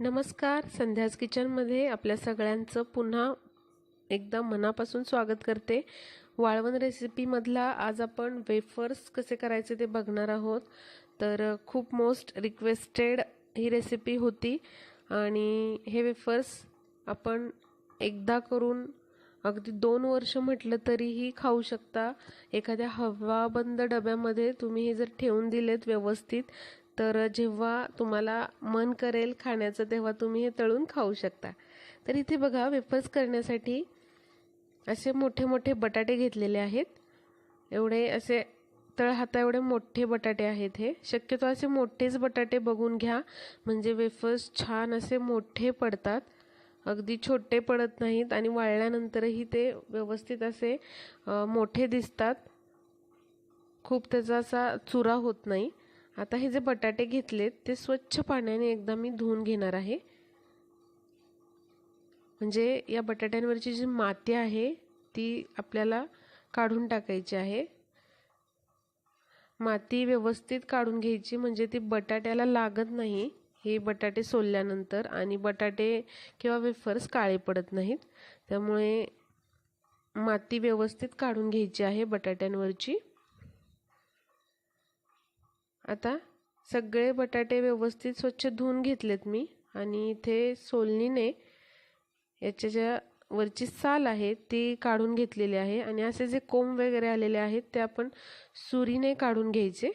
नमस्कार, संध्याज किचनमध्ये आपल्या सगळ्यांचं पुन्हा एकदा मनापासून स्वागत करते। वाळवण रेसिपीमधला आज आपण वेफर्स कसे करायचे ते बघणार आहोत। तर खूप मोस्ट रिक्वेस्टेड ही रेसिपी होती आणि हे वेफर्स आपण एकदा करून अगदी 2 वर्ष म्हटलं तरीही खाऊ शकता। एखाद्या हवाबंद डब्यामध्ये तुम्ही हे जर ठेवून दिलेत व्यवस्थित तर जेव्हा तुम्हाला मन करेल खाण्याचं तेव्हा तुम्ही हे तळून खाऊ शकता। तर इथे बघा, वेफर्स करण्यासाठी असे मोठे मोठे बटाटे घेतलेले आहेत। एवढे असे तळहाता एवढे मोठे बटाटे आहेत। हे शक्यतो असे मोठेच बटाटे बघून घ्या, म्हणजे वेफर्स छान असे मोठे पडतात, अगदी छोटे पडत नाहीत आणि वाळल्यानंतरही ते व्यवस्थित असे मोठे दिसतात, खूप त्याचा असा चुरा होत नाही। आता हे जे बटाटे घेतलेत ते स्वच्छ पाण्याने एकदा मी धुवून घेणार आहे, म्हणजे या बटाट्यांवरची जी माती आहे ती आपल्याला काढून टाकायची आहे। माती व्यवस्थित काढून घ्यायची, म्हणजे ती बटाट्याला लागत नाही हे बटाटे सोलल्यानंतर, आणि बटाटे किंवा वेफर्स काळे पडत नाहीत। त्यामुळे माती व्यवस्थित काढून घ्यायची आहे बटाट्यांवरची। आता सगळे बटाटे व्यवस्थित स्वच्छ धुवून घेतलेत मी, आणि इथे सोलणीने याच्या ज्या वरची साल आहे ती काढून घेतलेली आहे, आणि असे जे कोंब वगैरे आलेले आहेत ते आपण सुरीने काढून घ्यायचे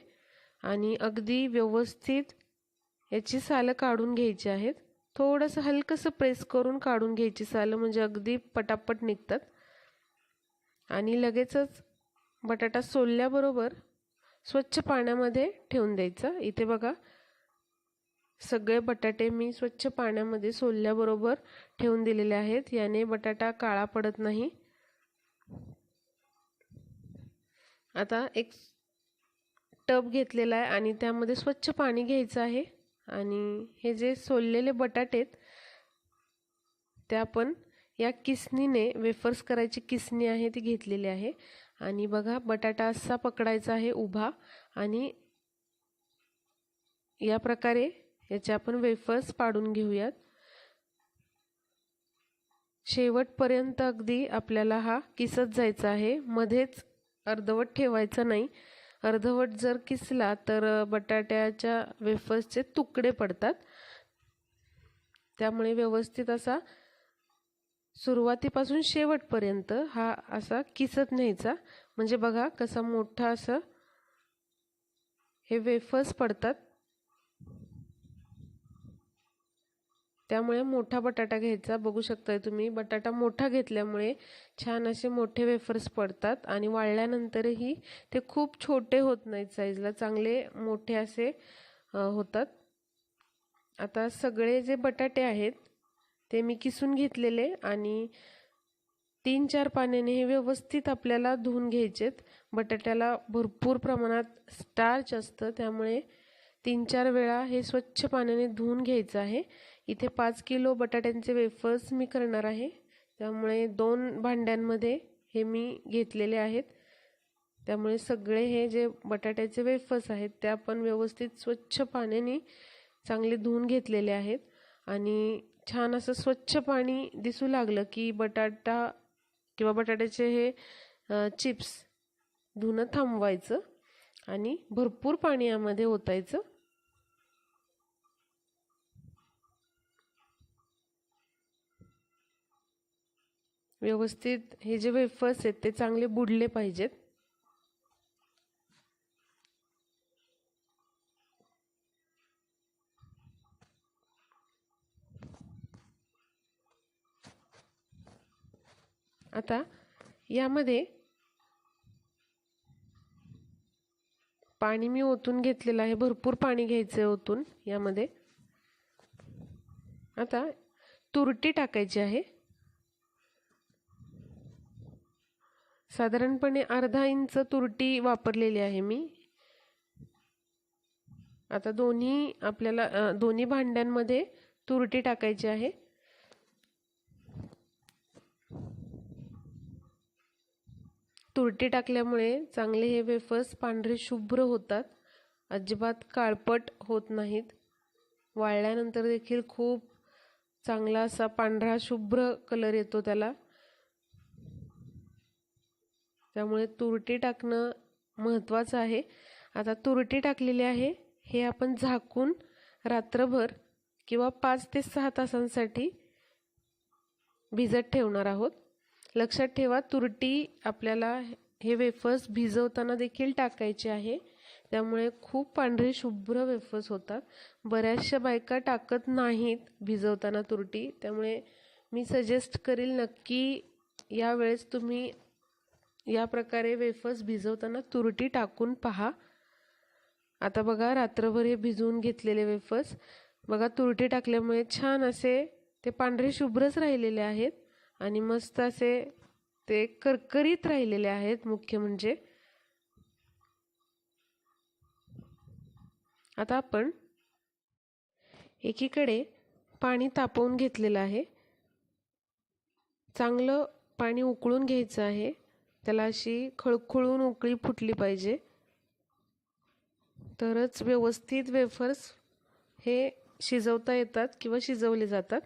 आणि अगदी व्यवस्थित याची सालं काढून घ्यायची आहेत। थोडंसं हलकंसं प्रेस करून काढून घ्यायची सालं, म्हणजे अगदी पटापट निघतात। आणि लगेचच बटाटा सोलल्याबरोबर स्वच्छ पाण्यामध्ये ठेवून द्यायचा। इथे बघा, सगळे बटाटे मी स्वच्छ पाण्यामध्ये सोलल्याबरोबर ठेवून दिलेले आहेत, याने बटाटा काळा पडत नाही। आता एक टब घेतलेला आहे आणि त्यामध्ये स्वच्छ पाणी घ्यायचं आहे, आणि हे जे सोललेले बटाटे आहेत ते आपण या किसनीने, वेफर्स करायची किसनी आहे ती घेतलेली आहे, आणि बघा बटाटा असा पकडायचा आहे उभा, आणि या प्रकारे याचे आपण वेफर्स पाडून घेऊयात। शेवटपर्यंत अगदी आपल्याला हा किसत जायचा आहे, मध्येच अर्धवट ठेवायचं नाही। अर्धवट जर किसला तर बटाट्याच्या वेफर्सचे तुकडे पडतात, त्यामुळे व्यवस्थित असा सुरुवातीपासून शेवटपर्यंत हा असा किसत न्यायचा, म्हणजे बघा कसा मोठा असं हे वेफर्स पडतात। त्यामुळे मोठा बटाटा घ्यायचा। बघू शकताय तुम्ही, बटाटा मोठा घेतल्यामुळे छान असे मोठे वेफर्स पडतात, आणि वाळल्यानंतरही ते खूप छोटे होत नाहीत, साईजला चांगले मोठे असे होतात। आता सगळे जे बटाटे आहेत ते मी किसून घेतलेले, आणि 3-4 पाण्याने हे व्यवस्थित आपल्याला धुवून घ्यायचेत। बटाट्याला भरपूर प्रमाणात स्टार्च असतं, त्यामुळे 3-4 वेळा हे स्वच्छ पाण्याने धुवून घ्यायचं आहे। इथे 5 किलो बटाट्यांचे वेफर्स मी करणार आहे, त्यामुळे 2 भांड्यांमध्ये हे मी घेतलेले आहेत। त्यामुळे सगळे हे जे बटाट्याचे वेफर्स आहेत ते आपण व्यवस्थित स्वच्छ पाण्याने चांगले धुवून घेतलेले आहेत, आणि छान असं स्वच्छ पाणी दिसू लागलं की बटाटा किंवा बटाट्याचे हे चिप्स धुणं थांबवायचं आणि भरपूर पाणी यामध्ये ओतायचं। व्यवस्थित हे जे वेफर्स आहेत ते चांगले बुडले पाहिजेत। आता यामध्ये पाणी मी ओतून घेतलेलं आहे, भरपूर पाणी घ्यायचं आहे ओतून यामध्ये। आता तुरटी टाकायची आहे, साधारणपणे अर्धा इंच तुरटी वापरलेली आहे मी। आता दोन्ही भांड्यांमध्ये तुरटी टाकायची आहे। तुरटी टाकल्यामुळे चांगले हे वेफर्स पांढरे शुभ्र होतात, अजिबात काळपट होत नाहीत। वाळल्यानंतर देखील खूप चांगला असा पांढरा शुभ्र कलर येतो त्याला, त्यामुळे तुरटी टाकणं महत्त्वाचं आहे. आता तुरटी टाकलेली आहे, हे आपण झाकून रात्रभर किंवा 5 ते 6 तासांसाठी भिजत ठेवणार आहोत. लक्षात ठेवा, तुरटी आपल्याला हे वेफर्स भिजवताना देखील टाकायचे आहे, त्यामुळे खूप पांढरे शुभ्र वेफर्स होतात. बऱ्याचशा बायका टाकत नाहीत भिजवताना तुरटी, त्यामुळे मी सजेस्ट करेल नक्की यावेळेस तुम्ही या प्रकारे वेफर्स भिजवताना तुरटी टाकून पहा. आता बघा, रात्रभर हे भिजवून घेतलेले वेफर्स बघा, तुरटी टाकल्यामुळे छान असे ते पांढरे शुभ्रच राहिलेले आहेत आणि मस्त असे ते करकरीत राहिलेले आहेत. मुख्य म्हणजे आता आपण एकीकडे पाणी तापवून घेतलेलं आहे. चांगलं पाणी उकळून घ्यायचं आहे, त्याला अशी खळखळून उकळी फुटली पाहिजे, तरच व्यवस्थित वेफर्स हे शिजवता येतात किंवा शिजवले जातात.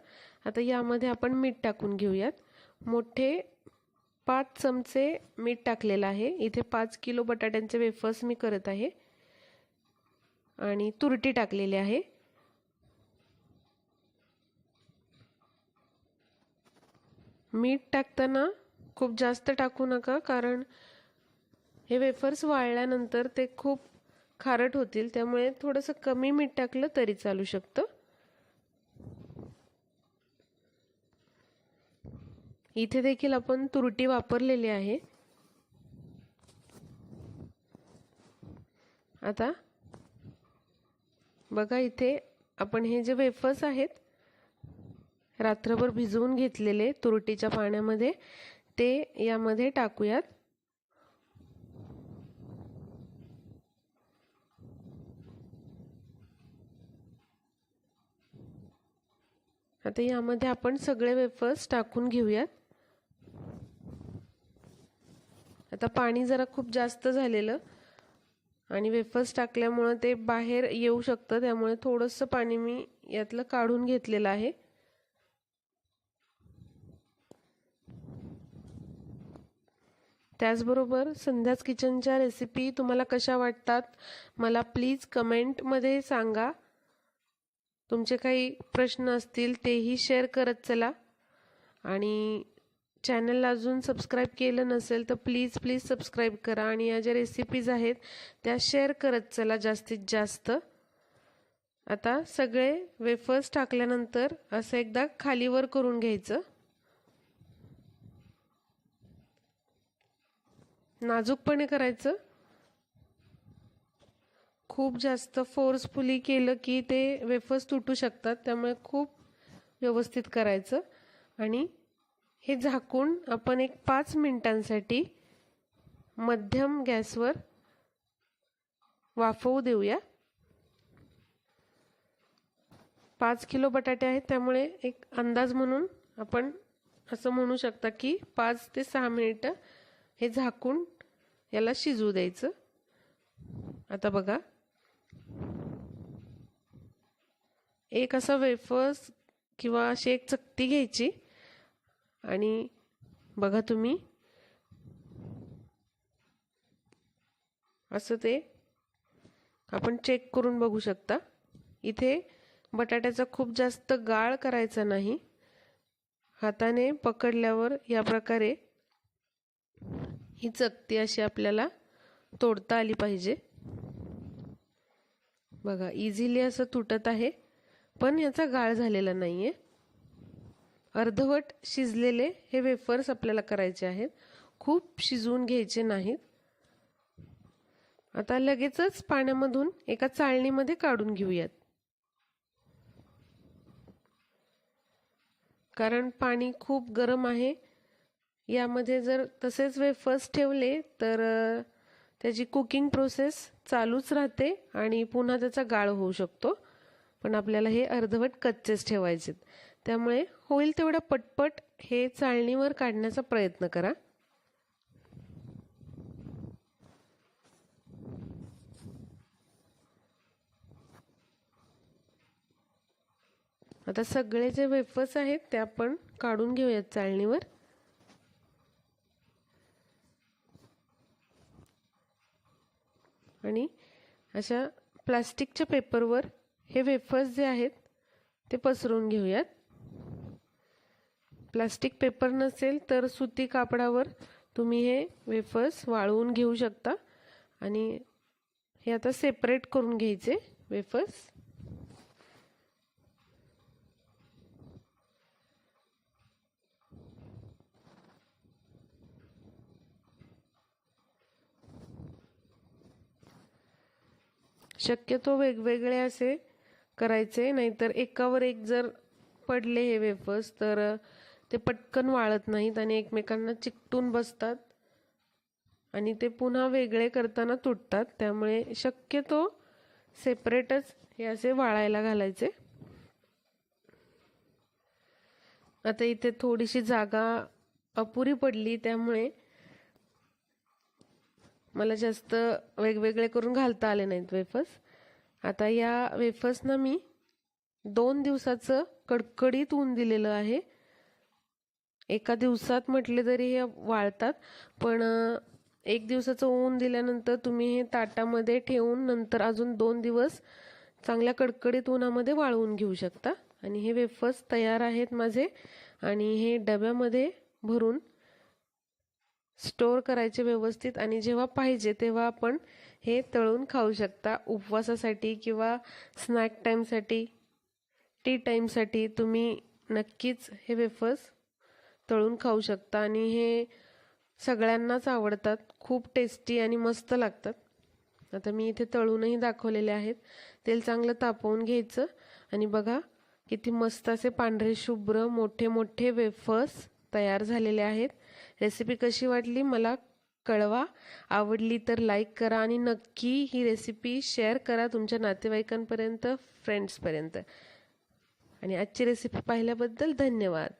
आता यामध्ये आपण मीठ टाकून घेऊयात. मोठे 5 चमचे मीठ टाकलेलं आहे. इथे 5 किलो बटाट्यांचे वेफर्स मी करत आहे आणि तुरटी टाकलेली आहे. मीठ टाकताना खूप जास्त टाकू नका, कारण हे वेफर्स वाळल्यानंतर ते खूप खारट होतील, त्यामुळे थोडंसं कमी मीठ टाकलं तरी चालू शकतं. इथे देखील आपण तुरटी वापरलेली आहे. आता बघा, इथे आपण हे जे वेफर्स आहेत रात्रभर भिजवून घेतलेले तुरटीच्या पाण्यामध्ये, ते यामध्ये टाकूयात. आता यामध्ये आपण सगळे वेफर्स टाकून घेऊयात. आता पाणी जरा खूप जास्त झालेलं आणि वेफर्स टाकल्यामुळे ते बाहेर येऊ शकतं, त्यामुळे थोडंसं पाणी मी यातलं काढून घेतलेलं आहे. त्याचबरोबर संध्याच किचनच्या रेसिपी तुम्हाला कशा वाटतात मला प्लीज कमेंटमध्ये सांगा. तुमचे काही प्रश्न असतील तेही शेअर करत चला आणि चॅनलला अजून सबस्क्राईब केलं नसेल तर प्लीज सबस्क्राईब करा आणि या ज्या रेसिपीज आहेत त्या शेअर करत चला जास्तीत जास्त. आता सगळे वेफर्स टाकल्यानंतर असं एकदा खालीवर करून घ्यायचं. नाजूकपणे करायचं, खूप जास्त फोर्सफुली केलं की ते वेफर्स तुटू शकतात, त्यामुळे खूप व्यवस्थित करायचं. आणि हे झाकून आपण एक 5 मिनिटांसाठी मध्यम गॅसवर वाफवू देऊया. 5 किलो बटाटे आहेत, त्यामुळे एक अंदाज म्हणून आपण असं म्हणू शकता की 5 ते 6 मिनिटं हे झाकून याला शिजू द्यायचं. आता बघा, एक असा वेफर्स किंवा अशी एक चकती घ्यायची आणि बघा तुम्ही असं ते आपण चेक करून बघू शकता. इथे बटाट्याचा खूप जास्त गाळ करायचा नाही, हाताने पकडल्यावर या प्रकारे ही चकती अशी आपल्याला तोडता आली पाहिजे. बघा, इझिली असं तुटत आहे, पण याचा गाळ झालेला नाहीये. अर्धवट शिजलेले हे वेफर्स आपल्याला करायचे आहेत, खूप शिजवून घ्यायचे नाहीत. आता लगेचच पाण्यामधून एका चाळणीमध्ये काढून घेऊयात, कारण पाणी खूप गरम आहे. यामध्ये जर तसेच वेफर्स ठेवले तर त्याची कुकिंग प्रोसेस चालूच राहते आणि पुन्हा त्याचा गाळ होऊ शकतो. पण आपल्याला हे अर्धवट कच्चेच ठेवायचे, त्यामुळे होईल तेवढा पटपट हे चाळणीवर काढण्याचा प्रयत्न करा. आता सगळे जे वेफर्स आहेत ते आपण काढून घेऊयात चाळणीवर. आणि अशा प्लास्टिकच्या पेपरवर हे वेफर्स जे आहेत ते पसरवून घेऊयात. प्लास्टिक पेपर नसेल तर सुती कापडावर तुम्ही हे वेफर्स वाळवून घेऊ शकता. आणि हे आता सेपरेट करून घ्यायचे वेफर्स. शक्यतो वेगवेगळे असे करायचे, नाहीतर एकावर एक जर पडले हे वेफर्स तर ते पटकन वाळत नाहीत आणि एकमेकांना चिकटून बसतात आणि ते पुन्हा वेगळे करताना तुटतात. त्यामुळे शक्यतो सेपरेटच हे असे वाळायला घालायचे. आता इथे थोडीशी जागा अपुरी पडली, त्यामुळे मला जास्त वेगवेगळे करून घालता आले नाहीत वेफर्स. आता या वेफर्सना मी 2 दिवसाचं कडकडीत ऊन दिलेलं आहे. एका दिवसात म्हटले तरी हे वाळतात, पण 1 दिवसाचं ऊन दिल्यानंतर तुम्ही हे ताटामध्ये ठेवून नंतर अजून 2 दिवस चांगल्या कडकडीत उन्हामध्ये वाळवून घेऊ शकता. आणि हे वेफर्स तयार आहेत माझे. आणि हे डब्यामध्ये भरून स्टोअर करायचे व्यवस्थित, आणि जेव्हा पाहिजे तेव्हा आपण हे तळून खाऊ शकता. उपवासासाठी किंवा स्नॅक टाईमसाठी, टी टाईमसाठी तुम्ही नक्कीच हे वेफर्स तळून खाऊ शकता. आणि हे सगळ्यांनाच आवडतात, खूप टेस्टी आणि मस्त लागतात. आता मी इथे तळूनही दाखवलेले आहेत. तेल चांगलं तापवून घ्यायचं आणि बघा किती मस्त असे पांढरे शुभ्र मोठे मोठे वेफर्स तयार झालेले आहेत. रेसिपी कशी वाटली मला कळवा. आवडली तर लाईक करा आणि नक्की ही रेसिपी शेअर करा तुमच्या नातेवाईकांपर्यंत, फ्रेंड्सपर्यंत. आणि आजची रेसिपी पाहिल्याबद्दल धन्यवाद.